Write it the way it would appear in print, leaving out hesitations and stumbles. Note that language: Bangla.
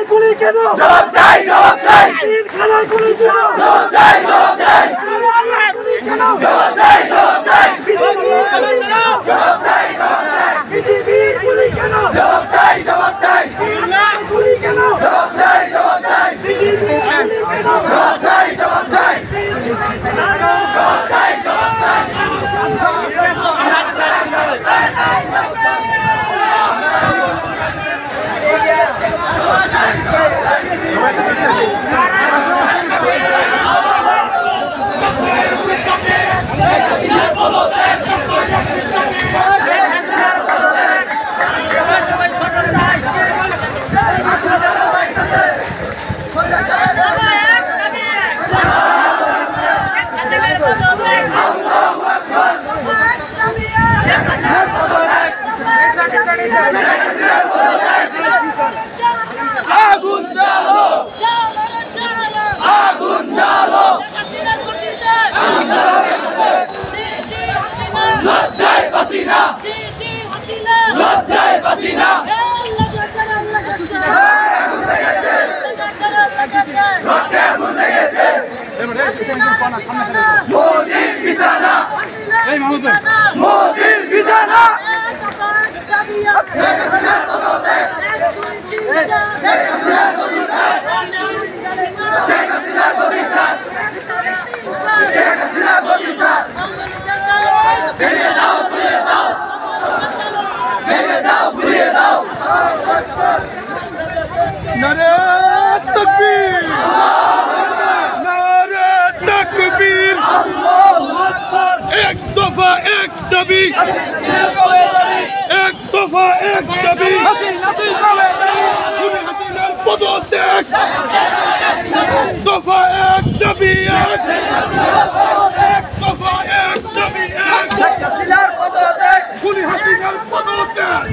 খানায় গুলি কেন? জবাব চাই, জবাব চাই। খানায় গুলি কেন? জবাব চাই, জবাব চাই। কেন? জবাব চাই, জবাব চাই। জবাব চাই, জবাব চাই। বিজিবির গুলি কেন? জবাব চাই, জবাব চাই। গুলি কেন? জবাব চাই, জবাব চাই। বিজিবির গুলি কেন? জবাব চাই, জবাব চাই। জবাব চাই, জবাব চাই। আগুন জ্বালো, আগুন জ্বালো। লজ্জায় বাসি না, লজ্জায় বাসি না। লজ্জায় আগুন লেগেছে। মোদির বিছানা, মোদির বিছানা। শেখ হাসিনার পদত্যাগ, শেখ হাসিনার পদত্যাগ, শেখ হাসিনার পদত্যাগ, শেখ হাসিনার পদত্যাগ। ভেঙে দাও, ঘুরিয়ে দাও, ভেঙে দাও, ঘুরিয়ে দাও। নারে তাকবীর, নারে তাকবীর। এক দফা এক দাবি, এক দফা এক দাবি। হাসিনার পদত্যাগ, দফা এক দাবি এক, দফা এক দাবি এক। খুনি হাসিনার পদত্যাগ।